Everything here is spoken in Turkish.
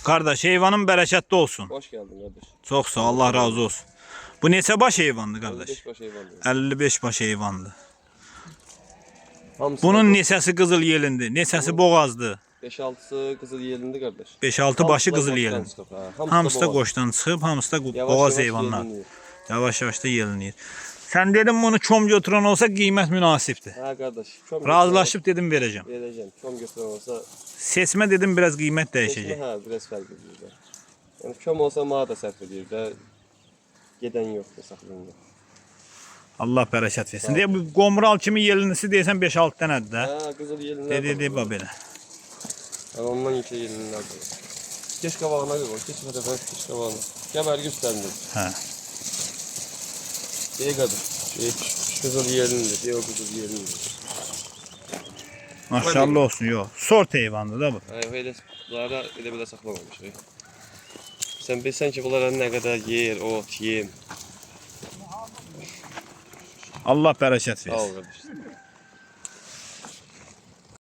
Kardeş heyvanın bereketli olsun. Hoş geldin kardeş. Çok sağ ol, Allah razı olsun. Bu neçə baş heyvandı kardeş? 55 baş hayvan. 55 baş heyvandı. Hamısı Bunun neçəsi qızıl yelindi, neçəsi boğazdı? 5-6'sı kızıl yerinde kardeş. 5-6 başı qızıl yelindi. Hamısı da boğaz. qoşdan çıxıb, hamısı da Yavaş boğaz yavaş heyvanlar. yelinir. Yavaş-yavaş da yelinir. Sən dedim bunu çom götürən olsa qiymət münasibdir. Ha kardeş. Çom Razılaşıb dedim verəcəm. vereceğim. Çom götüren olsa Seçmə dedim biraz qiymət seçme dəyişəcək. ha biraz fark ediyor da. Yani çom olsa mağara da sərf ediyor da. Geden yok da saxlayınca. Allah bərəkət versin. Deyə bu qomral kimi yelinisi deyəsən 5-6 dənədir də. Ha kızıl yelinler. Dedi bax belə. Yani ondan yüksek yelinler var. Geç kabağına koy. Geç hadi geç kabağına. Gel vergi üstlendir. Hə. İyi kadın. Kızıl yerinde. Diye o kızıl yerinde. Maşallah olsun, yox. Sort heyvandır da bu. Ay öyle bunlara öyle bile saklamamış. Sen bilsen ki bunlara ne kadar yer, ot, yem. Allah bərəkət Sağ ol versin. kardeşim.